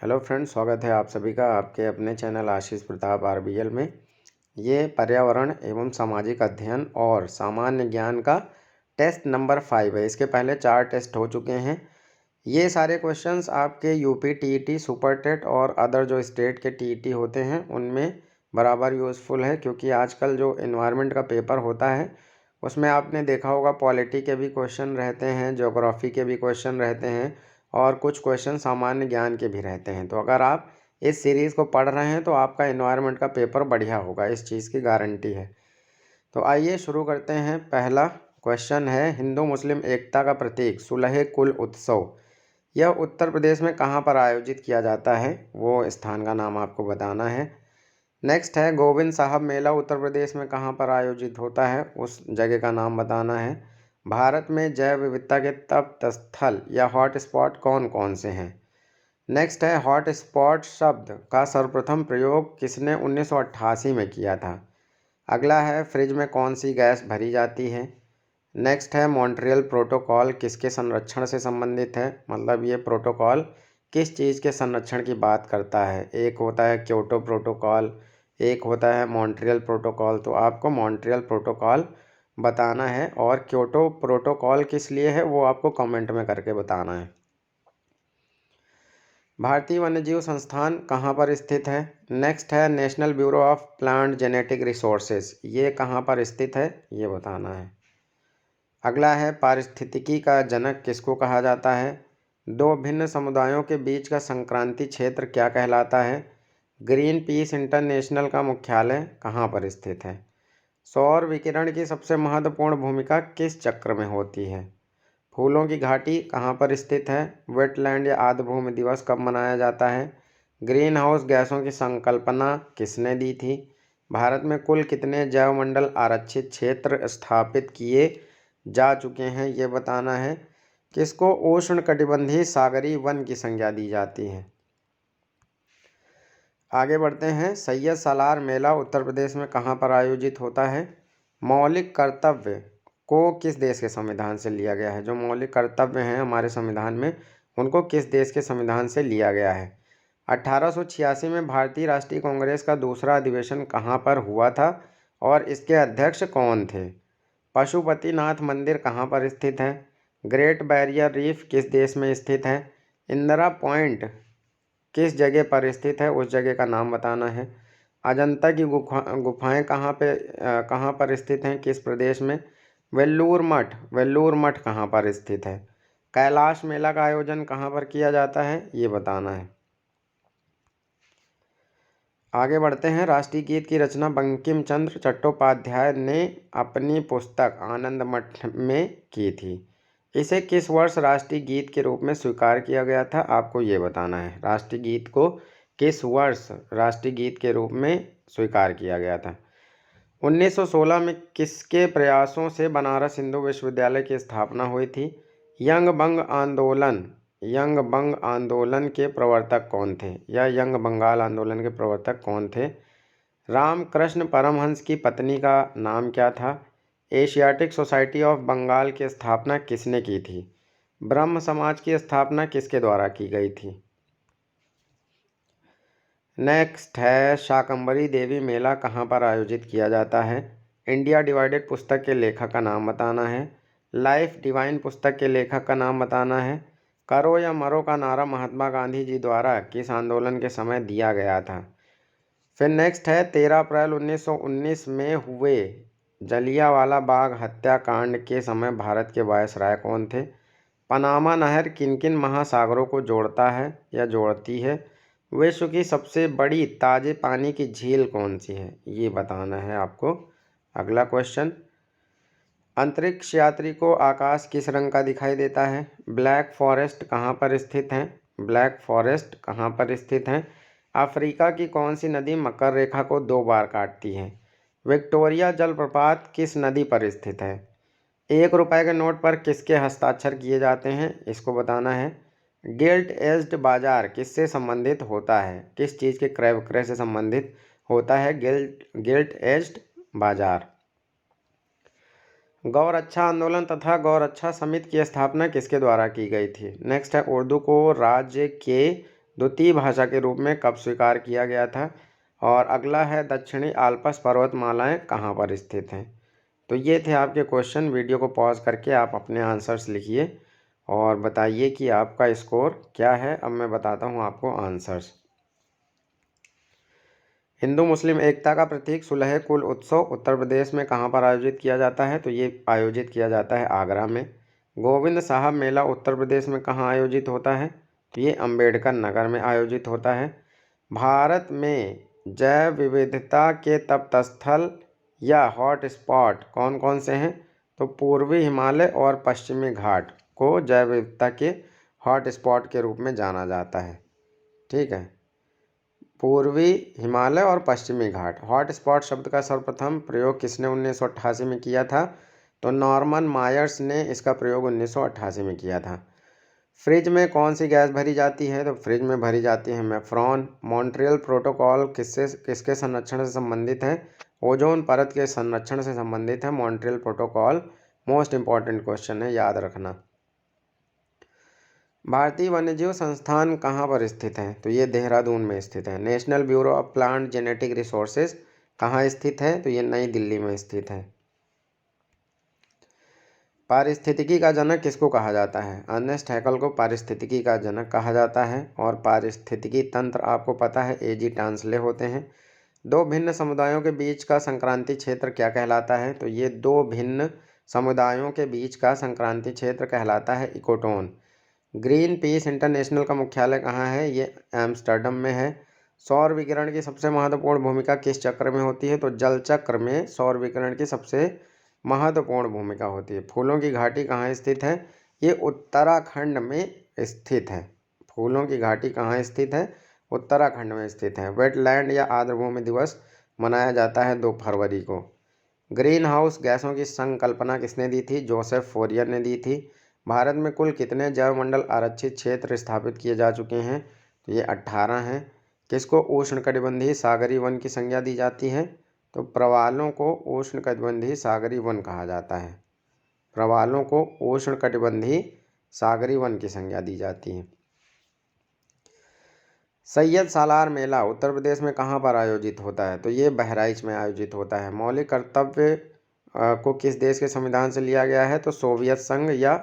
Hello friends, स्वागत है आप सभी का आपके अपने चैनल आशीष प्रताप आरबीएल में। ये पर्यावरण एवं सामाजिक अध्ययन और सामान्य ज्ञान का टेस्ट नंबर 5 है। इसके पहले 4 टेस्ट हो चुके हैं। ये सारे क्वेश्चंस आपके यूपी टीईटी, सुपर टेट और अदर जो स्टेट के टीईटी होते हैं उनमें बराबर यूज़फुल है, क्योंकि आजकल जो इन्वायरमेंट का पेपर होता है उसमें आपने देखा होगा पॉलिटी के भी क्वेश्चन रहते हैं, ज्योग्राफी के भी क्वेश्चन रहते हैं और कुछ क्वेश्चन सामान्य ज्ञान के भी रहते हैं। तो अगर आप इस सीरीज़ को पढ़ रहे हैं तो आपका इन्वायरमेंट का पेपर बढ़िया होगा, इस चीज़ की गारंटी है। तो आइए शुरू करते हैं। पहला क्वेश्चन है, हिंदू मुस्लिम एकता का प्रतीक सुलह कुल उत्सव यह उत्तर प्रदेश में कहाँ पर आयोजित किया जाता है? वो स्थान का नाम आपको बताना है। नेक्स्ट है, गोविंद साहब मेला उत्तर प्रदेश में कहाँ पर आयोजित होता है? उस जगह का नाम बताना है। भारत में जैव विविधता के तप्त स्थल या हॉट स्पॉट कौन कौन से हैं? नेक्स्ट है, हॉट स्पॉट शब्द का सर्वप्रथम प्रयोग किसने 1988 में किया था? अगला है, फ्रिज में कौन सी गैस भरी जाती है? नेक्स्ट है, मॉन्ट्रियल प्रोटोकॉल किसके संरक्षण से संबंधित है? मतलब ये प्रोटोकॉल किस चीज़ के संरक्षण की बात करता है? एक होता है क्योटो प्रोटोकॉल, एक होता है मॉन्ट्रियल प्रोटोकॉल। तो आपको मॉन्ट्रियल प्रोटोकॉल बताना है और क्योटो प्रोटोकॉल किस लिए है वो आपको कमेंट में करके बताना है। भारतीय वन्यजीव संस्थान कहाँ पर स्थित है? नेक्स्ट है, national bureau of plant genetic resources ये कहाँ पर स्थित है? ये बताना है। अगला है, पारिस्थितिकी का जनक किसको कहा जाता है? दो भिन्न समुदायों के बीच का संक्रांति क्षेत्र क्या कहलाता है? ग्रीन पीस इंटरनेशनल का मुख्यालय कहाँ पर स्थित है? सौर विकिरण की सबसे महत्वपूर्ण भूमिका किस चक्र में होती है? फूलों की घाटी कहाँ पर स्थित है? वेटलैंड या आर्द्रभूमि दिवस कब मनाया जाता है? ग्रीन हाउस गैसों की संकल्पना किसने दी थी? भारत में कुल कितने जैवमंडल आरक्षित क्षेत्र स्थापित किए जा चुके हैं? ये बताना है। किसको उष्णकटिबंधीय सागरीय वन की संज्ञा दी जाती है? आगे बढ़ते हैं। सैयद सालार मेला उत्तर प्रदेश में कहाँ पर आयोजित होता है? मौलिक कर्तव्य को किस देश के संविधान से लिया गया है? जो मौलिक कर्तव्य हैं हमारे संविधान में उनको किस देश के संविधान से लिया गया है? 1886 में भारतीय राष्ट्रीय कांग्रेस का दूसरा अधिवेशन कहाँ पर हुआ था और इसके अध्यक्ष कौन थे? पशुपतिनाथ मंदिर कहाँ पर स्थित है? ग्रेट बैरियर रीफ किस देश में स्थित है? इंदिरा पॉइंट किस जगह पर स्थित है? उस जगह का नाम बताना है। अजंता की गुफाएं कहाँ पर स्थित हैं? किस प्रदेश में? वेल्लूर मठ कहाँ पर स्थित है? कैलाश मेला का आयोजन कहाँ पर किया जाता है? ये बताना है। आगे बढ़ते हैं। राष्ट्रीय गीत की रचना बंकिम चंद्र चट्टोपाध्याय ने अपनी पुस्तक आनंद मठ में की थी। इसे किस वर्ष राष्ट्रीय गीत के रूप में स्वीकार किया गया था? आपको ये बताना है। राष्ट्रीय गीत को किस वर्ष राष्ट्रीय गीत के रूप में स्वीकार किया गया था? 1916 में किसके प्रयासों से बनारस हिंदू विश्वविद्यालय की स्थापना हुई थी? यंग बंग आंदोलन के प्रवर्तक कौन थे? या यंग बंगाल आंदोलन के प्रवर्तक कौन थे? रामकृष्ण परमहंस की पत्नी का नाम क्या था? एशियाटिक सोसाइटी ऑफ बंगाल की स्थापना किसने की थी? ब्रह्म समाज की स्थापना किसके द्वारा की गई थी? नेक्स्ट है, शाकंभरी देवी मेला कहाँ पर आयोजित किया जाता है? इंडिया डिवाइडेड पुस्तक के लेखक का नाम बताना है। लाइफ डिवाइन पुस्तक के लेखक का नाम बताना है। करो या मरो का नारा महात्मा गांधी जी द्वारा किस आंदोलन के समय दिया गया था? फिर नेक्स्ट है, 13 अप्रैल 1919 में हुए जलियांवाला बाग हत्याकांड के समय भारत के वायसराय कौन थे? पनामा नहर किन किन महासागरों को जोड़ता है या जोड़ती है? विश्व की सबसे बड़ी ताजे पानी की झील कौन सी है? ये बताना है आपको। अगला क्वेश्चन, अंतरिक्ष यात्री को आकाश किस रंग का दिखाई देता है? ब्लैक फॉरेस्ट कहाँ पर स्थित है? ब्लैक फॉरेस्ट कहाँ पर स्थित है? अफ्रीका की कौन सी नदी मकर रेखा को 2 बार काटती है? विक्टोरिया जलप्रपात किस नदी पर स्थित है? 1 रुपए के नोट पर किसके हस्ताक्षर किए जाते हैं? इसको बताना है। गिल्ट एज्ड बाजार किससे संबंधित होता है? किस चीज़ के क्रय विक्रय से संबंधित होता है गिल्ट एज्ड बाजार? गौरक्षा आंदोलन तथा गौरक्षा समिति की स्थापना किसके द्वारा की गई थी? नेक्स्ट है, उर्दू को राज्य के द्वितीय भाषा के रूप में कब स्वीकार किया गया था। और अगला है दक्षिणी आल्प्स पर्वतमालाएं कहाँ पर स्थित हैं। तो ये थे आपके क्वेश्चन। वीडियो को पॉज करके आप अपने आंसर्स लिखिए और बताइए कि आपका स्कोर क्या है। अब मैं बताता हूँ आपको आंसर्स। हिंदू मुस्लिम एकता का प्रतीक सुलह कुल उत्सव उत्तर प्रदेश में कहाँ पर आयोजित किया जाता है। तो ये आयोजित किया जाता है आगरा में। गोविंद साहब मेला उत्तर प्रदेश में कहाँ आयोजित होता है। तो ये अम्बेडकर नगर में आयोजित होता है। भारत में जैव विविधता के तपस्थल या हॉट स्पॉट कौन कौन से हैं। तो पूर्वी हिमालय और पश्चिमी घाट को जैव विविधता के हॉट स्पॉट के रूप में जाना जाता है। ठीक है, पूर्वी हिमालय और पश्चिमी घाट। हॉट स्पॉट शब्द का सर्वप्रथम प्रयोग किसने 1988 में किया था। तो नॉर्मन मायर्स ने इसका प्रयोग 1988 में किया था। फ्रिज में कौन सी गैस भरी जाती है। तो फ्रिज में भरी जाती है मेफ्रॉन। मॉन्ट्रियल प्रोटोकॉल किसके संरक्षण से संबंधित है। ओजोन परत के संरक्षण से संबंधित है Montreal protocol. Most important question है, याद रखना। भारतीय वन्यजीव संस्थान कहाँ पर स्थित है। तो ये देहरादून में स्थित है। National bureau of plant genetic resources कहाँ स्थित है। तो ये नई दिल्ली में स्थित है। पारिस्थितिकी का जनक किसको कहा जाता है। अर्नेस्ट हैकल को पारिस्थितिकी का जनक कहा जाता है। और पारिस्थितिकी तंत्र आपको पता है एजी टांसले होते हैं। दो भिन्न समुदायों के बीच का संक्रांति क्षेत्र क्या कहलाता है। तो ये दो भिन्न समुदायों के बीच का संक्रांति क्षेत्र कहलाता है इकोटोन। ग्रीन पीस इंटरनेशनल का मुख्यालय कहाँ है। ये एम्स्टर्डम में है। सौर विकिरण की सबसे महत्वपूर्ण भूमिका किस चक्र में होती है। तो जल चक्र में सौर विकिरण की सबसे महत्वपूर्ण भूमिका होती है। फूलों की घाटी कहाँ स्थित है। ये उत्तराखंड में स्थित है। फूलों की घाटी कहाँ स्थित है, उत्तराखंड में स्थित है। वेटलैंड या आर्द्रभूमि दिवस मनाया जाता है 2 फरवरी को। ग्रीन हाउस गैसों की संकल्पना किसने दी थी। जोसेफ फोरियर ने दी थी। भारत में कुल कितने जैवमंडल आरक्षित क्षेत्र स्थापित किए जा चुके हैं। तो ये 18 हैं। किसको उष्णकटिबंधीय सागरीय वन की संज्ञा दी जाती है। तो प्रवालों को उष्णकटिबंधीय सागरीय वन कहा जाता है। प्रवालों को उष्णकटिबंधीय सागरीय वन की संज्ञा दी जाती है। सैयद सालार मेला उत्तर प्रदेश में कहाँ पर आयोजित होता है। तो ये बहराइच में आयोजित होता है। मौलिक कर्तव्य को किस देश के संविधान से लिया गया है। तो सोवियत संघ या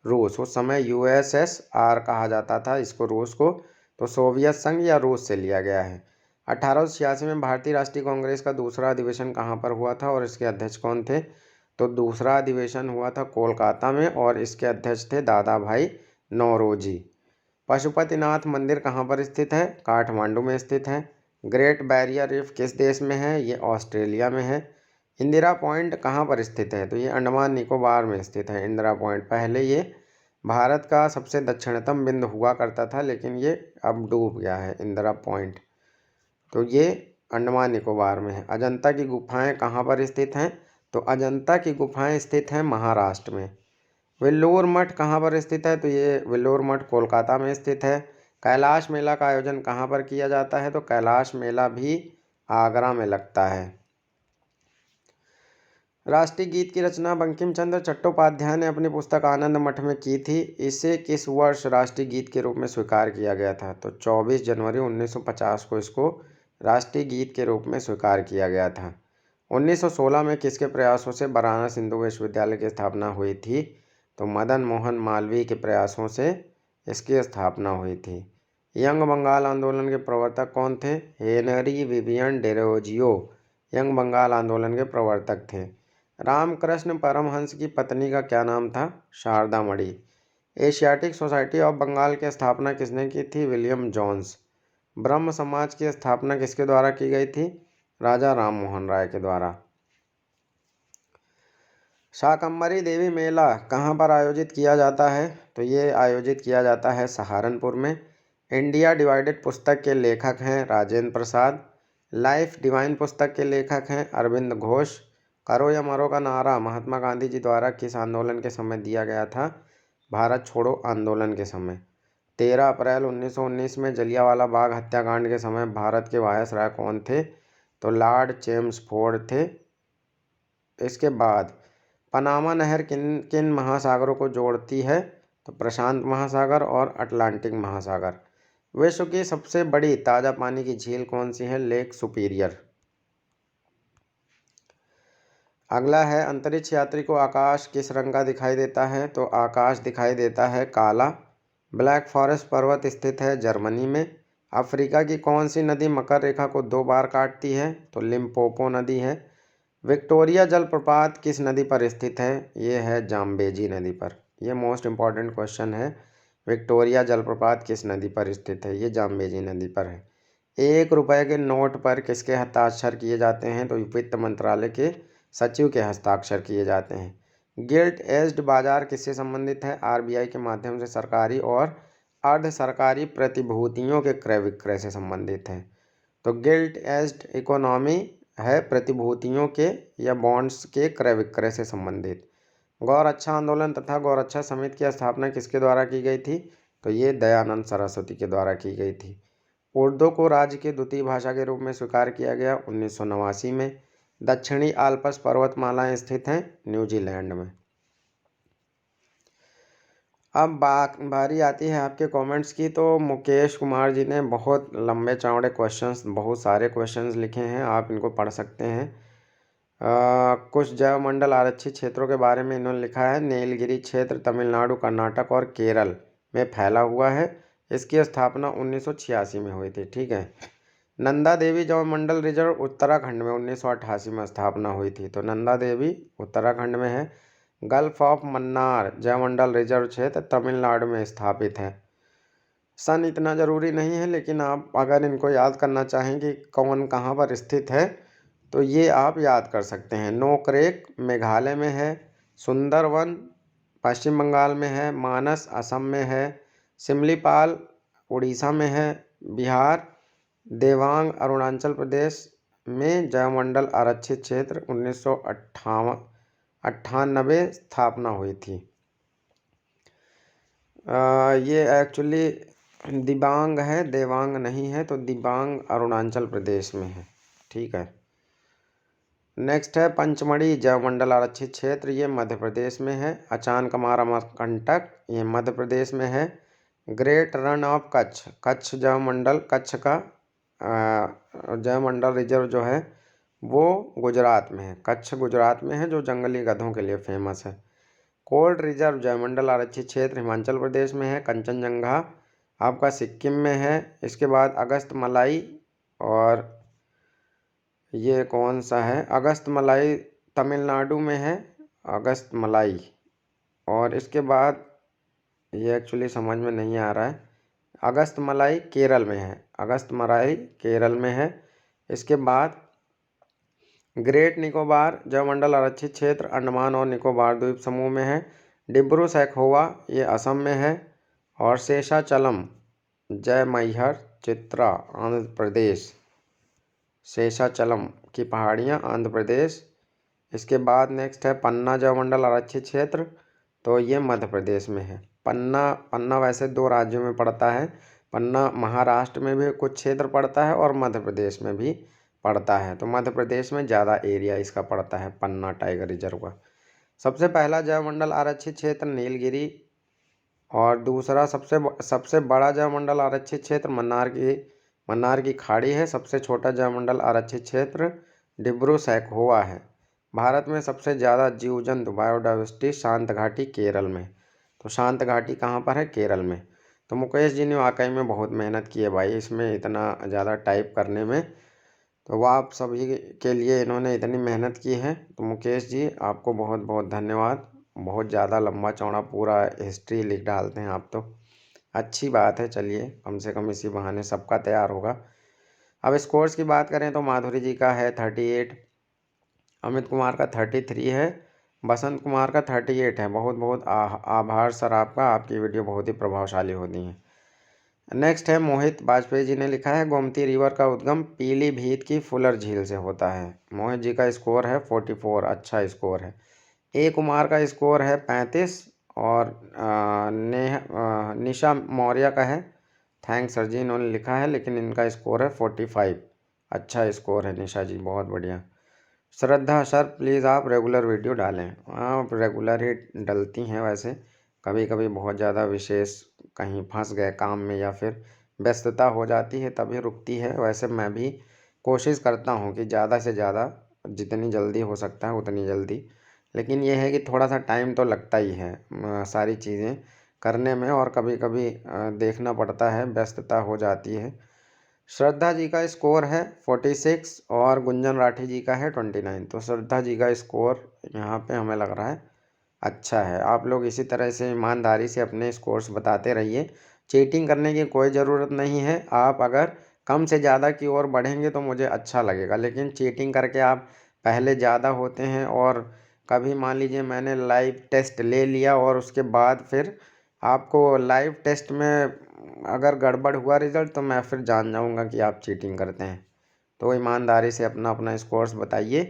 रूस। उस समय यूएसएसआर कहा जाता था इसको, रूस को। तो सोवियत संघ या रूस से लिया गया है। 1886 में भारतीय राष्ट्रीय कांग्रेस का दूसरा अधिवेशन कहाँ पर हुआ था और इसके अध्यक्ष कौन थे। तो दूसरा अधिवेशन हुआ था कोलकाता में और इसके अध्यक्ष थे दादा भाई नौरोजी। पशुपतिनाथ मंदिर कहाँ पर स्थित है। काठमांडू में स्थित है। ग्रेट बैरियर रीफ किस देश में है। ये ऑस्ट्रेलिया में है। इंदिरा पॉइंट कहाँ पर स्थित है। तो ये अंडमान निकोबार में स्थित है। इंदिरा पॉइंट पहले ये भारत का सबसे दक्षिणतम बिंदु हुआ करता था, लेकिन ये अब डूब गया है इंदिरा पॉइंट। तो ये अंडमान निकोबार में है। अजंता की गुफाएं कहाँ पर स्थित हैं। तो अजंता की गुफाएं स्थित हैं महाराष्ट्र में। वेल्लोर मठ कहाँ पर स्थित है। तो ये वेल्लोर मठ कोलकाता में स्थित है। कैलाश मेला का आयोजन कहाँ पर किया जाता है। तो कैलाश मेला भी आगरा में लगता है। राष्ट्रीय गीत की रचना बंकिम चंद्र चट्टोपाध्याय ने अपनी पुस्तक आनंद मठ में की थी। इसे किस वर्ष राष्ट्रीय गीत के रूप में स्वीकार किया गया था। तो 24 जनवरी 1950 को इसको राष्ट्रीय गीत के रूप में स्वीकार किया गया था। 1916 में किसके प्रयासों से बनारस हिंदू विश्वविद्यालय की स्थापना हुई थी। तो मदन मोहन मालवीय के प्रयासों से इसकी स्थापना हुई थी। यंग बंगाल आंदोलन के प्रवर्तक कौन थे। Henry Vivian Derozio Young Bengal आंदोलन के प्रवर्तक थे। रामकृष्ण परमहंस की पत्नी का क्या नाम था। Sharada Mani. Asiatic Society of Bengal की स्थापना किसने की थी। William Jones. ब्रह्म समाज की स्थापना किसके द्वारा की गई थी। राजा राम मोहन राय के द्वारा। शाकंभरी देवी मेला कहाँ पर आयोजित किया जाता है। तो ये आयोजित किया जाता है सहारनपुर में। इंडिया डिवाइडेड पुस्तक के लेखक हैं राजेंद्र प्रसाद। लाइफ डिवाइन पुस्तक के लेखक हैं अरविंद घोष। करो या मरो का नारा महात्मा गांधी जी द्वारा किस आंदोलन के समय दिया गया था। भारत छोड़ो आंदोलन के समय। 13 अप्रैल 1919 में जलियांवाला बाग हत्याकांड के समय भारत के वायसराय कौन थे। तो लॉर्ड चेम्सफोर्ड थे। इसके बाद पनामा नहर किन किन महासागरों को जोड़ती है। तो प्रशांत महासागर और अटलांटिक महासागर। विश्व की सबसे बड़ी ताज़ा पानी की झील कौन सी है? Lake superior. अगला है, अंतरिक्ष यात्री को आकाश किस रंग का दिखाई देता है? तो आकाश दिखाई देता है काला। ब्लैक फॉरेस्ट पर्वत स्थित है जर्मनी में। अफ्रीका की कौन सी नदी मकर रेखा को 2 बार काटती है? तो लिम्पोपो नदी है। विक्टोरिया जलप्रपात किस नदी पर स्थित है? ये है जाम्बेजी नदी पर। यह मोस्ट इम्पॉर्टेंट क्वेश्चन है। विक्टोरिया जलप्रपात किस नदी पर स्थित है? ये जाम्बेजी नदी पर है। 1 रुपये के नोट पर किसके हस्ताक्षर किए जाते हैं? तो वित्त मंत्रालय के सचिव के हस्ताक्षर किए जाते हैं। गिल्ट एज्ड बाजार किससे संबंधित है? आरबीआई के माध्यम से सरकारी और अर्ध सरकारी प्रतिभूतियों के क्रय विक्रय से संबंधित है। तो गिल्ट एज्ड इकोनॉमी है प्रतिभूतियों के या बॉन्ड्स के क्रय विक्रय से संबंधित। गौरक्षा आंदोलन तथा गौरक्षा समिति की स्थापना किसके द्वारा की गई थी? तो ये दयानंद सरस्वती के द्वारा की गई थी। उर्दू को राज्य की द्वितीय भाषा के रूप में स्वीकार किया गया 1989 में। दक्षिणी आल्प्स पर्वतमालाएं स्थित हैं न्यूजीलैंड में। अब बारी आती है आपके कमेंट्स की। तो मुकेश कुमार जी ने बहुत लंबे चौड़े क्वेश्चंस, बहुत सारे क्वेश्चंस लिखे हैं, आप इनको पढ़ सकते हैं। कुछ जैवमंडल आरक्षित क्षेत्रों के बारे में इन्होंने लिखा है। नीलगिरी क्षेत्र तमिलनाडु, कर्नाटक और केरल में फैला हुआ है। इसकी स्थापना 1986 में हुई थी। ठीक है। नंदा देवी जैवमंडल रिजर्व उत्तराखंड में 1988 में स्थापना हुई थी। तो नंदा देवी उत्तराखंड में है। गल्फ ऑफ मन्नार जैवमंडल रिजर्व क्षेत्र तमिलनाडु में स्थापित है। सन इतना ज़रूरी नहीं है, लेकिन आप अगर इनको याद करना चाहें कि कौन कहाँ पर स्थित है तो ये आप याद कर सकते हैं। नोकरेक मेघालय में है। सुंदरवन पश्चिम बंगाल में है। मानस असम में है। सिमलीपाल उड़ीसा में है। बिहार। देवांग अरुणाचल प्रदेश में जैवमंडल आरक्षित क्षेत्र 1998 स्थापना हुई थी। ये एक्चुअली दिबांग है, देवांग नहीं है। तो दिबांग अरुणाचल प्रदेश में है। ठीक है। नेक्स्ट है पंचमढ़ी जैवमंडल आरक्षित क्षेत्र, ये मध्य प्रदेश में है। अचानकमार अमरकंटक ये मध्य प्रदेश में है। Great run of Kutch, Kutch जैवमंडल, कच्छ का जैवमंडल रिजर्व जो है वो गुजरात में है। कच्छ गुजरात में है, जो जंगली गधों के लिए फेमस है। कोल्ड रिजर्व जैवमंडल आरक्षित क्षेत्र हिमाचल प्रदेश में है। कंचनजंगा आपका सिक्किम में है। इसके बाद अगस्त मलाई, और ये कौन सा है? अगस्त मलाई तमिलनाडु में है। अगस्त मलाई। और इसके बाद ये एक्चुअली समझ में नहीं आ रहा है। अगस्त मलाई केरल में है। अगस्त मलाई केरल में है। इसके बाद ग्रेट निकोबार जैवमंडल आरक्षित क्षेत्र अंडमान और निकोबार द्वीप समूह में है। डिब्रू सैखोवा ये असम में है। और शेषाचलम जयमैहर चित्रा आंध्र प्रदेश, शेषाचलम की पहाड़ियाँ आंध्र प्रदेश। इसके बाद नेक्स्ट है पन्ना जैवमंडल आरक्षित क्षेत्र, तो ये मध्य प्रदेश में है। पन्ना वैसे 2 राज्यों में पड़ता है। पन्ना महाराष्ट्र में भी कुछ क्षेत्र पड़ता है और मध्य प्रदेश में भी पड़ता है। तो मध्य प्रदेश में ज़्यादा एरिया इसका पड़ता है पन्ना टाइगर रिजर्व का। सबसे पहला जैवमंडल आरक्षित क्षेत्र नीलगिरी, और दूसरा सबसे बड़ा जैवमंडल आरक्षित क्षेत्र मन्नार की खाड़ी है। सबसे छोटा जैवमंडल आरक्षित क्षेत्र डिब्रू सैखोवा है। भारत में सबसे ज़्यादा जीव जंतु बायोडाइवर्सिटी शांत घाटी केरल में। तो शांत घाटी कहाँ पर है? केरल में। तो मुकेश जी ने वाकई में बहुत मेहनत की है भाई इसमें, इतना ज़्यादा टाइप करने में। तो वह आप सभी के लिए इन्होंने इतनी मेहनत की है। तो मुकेश जी आपको बहुत बहुत धन्यवाद। बहुत ज़्यादा लंबा चौड़ा पूरा हिस्ट्री लिख डालते हैं आप तो। अच्छी बात है, चलिए कम से कम इसी बहाने सबका तैयार होगा। अब स्कोर्स की बात करें तो माधुरी जी का है 38, अमित कुमार का 33 है, बसंत कुमार का 38 है। बहुत बहुत आभार सर आपका, आपकी वीडियो बहुत ही प्रभावशाली होती है। नेक्स्ट है मोहित वाजपेयी जी ने लिखा है गोमती रिवर का उद्गम पीलीभीत की फुलर झील से होता है। मोहित जी का स्कोर है 44, अच्छा स्कोर है। ए कुमार का स्कोर है 35, और निशा मौर्य का है, थैंक्स सर जी इन्होंने लिखा है, लेकिन इनका स्कोर है 45, अच्छा स्कोर है निशा जी, बहुत बढ़िया। श्रद्धा सर प्लीज़ आप रेगुलर वीडियो डालें। आप रेगुलर ही डलती हैं वैसे, कभी कभी बहुत ज़्यादा विशेष कहीं फंस गए काम में या फिर व्यस्तता हो जाती है तभी रुकती है। वैसे मैं भी कोशिश करता हूँ कि ज़्यादा से ज़्यादा जितनी जल्दी हो सकता है उतनी जल्दी, लेकिन ये है कि थोड़ा सा टाइम तो लगता ही है सारी चीज़ें करने में, और कभी कभी देखना पड़ता है, व्यस्तता हो जाती है। श्रद्धा जी का स्कोर है 46 और गुंजन राठी जी का है 29। तो श्रद्धा जी का स्कोर यहाँ पे हमें लग रहा है अच्छा है। आप लोग इसी तरह से ईमानदारी से अपने स्कोर्स बताते रहिए। चीटिंग करने की कोई ज़रूरत नहीं है। आप अगर कम से ज़्यादा की ओर बढ़ेंगे तो मुझे अच्छा लगेगा, लेकिन चीटिंग करके आप पहले ज़्यादा होते हैं, और कभी मान लीजिए मैंने लाइव टेस्ट ले लिया और उसके बाद फिर आपको लाइव टेस्ट में अगर गड़बड़ हुआ रिज़ल्ट, तो मैं फिर जान जाऊँगा कि आप चीटिंग करते हैं। तो ईमानदारी से अपना अपना स्कोर्स बताइए।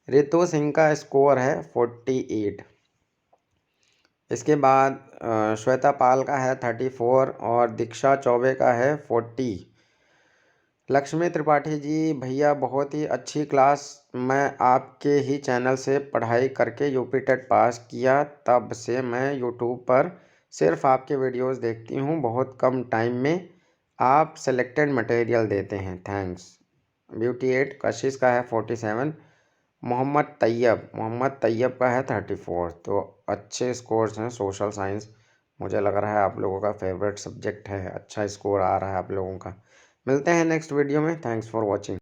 रितु सिंह का स्कोर है 48। इसके बाद श्वेता पाल का है 34 और दीक्षा चौबे का है 40। लक्ष्मी त्रिपाठी जी, भैया बहुत ही अच्छी क्लास। मैं आपके ही चैनल से पढ़ाई करके यूपी टेट पास किया, तब से मैं यूट्यूब पर सिर्फ आपके वीडियोस देखती हूँ। बहुत कम टाइम में आप सेलेक्टेड मटेरियल देते हैं, थैंक्स। ब्यूटी 8 कशिश का है 47। मोहम्मद तैयब का है 34। तो अच्छे स्कोर्स हैं। सोशल साइंस मुझे लग रहा है आप लोगों का फेवरेट सब्जेक्ट है, अच्छा स्कोर आ रहा है आप लोगों का। मिलते हैं नेक्स्ट वीडियो में। Thanks for watching.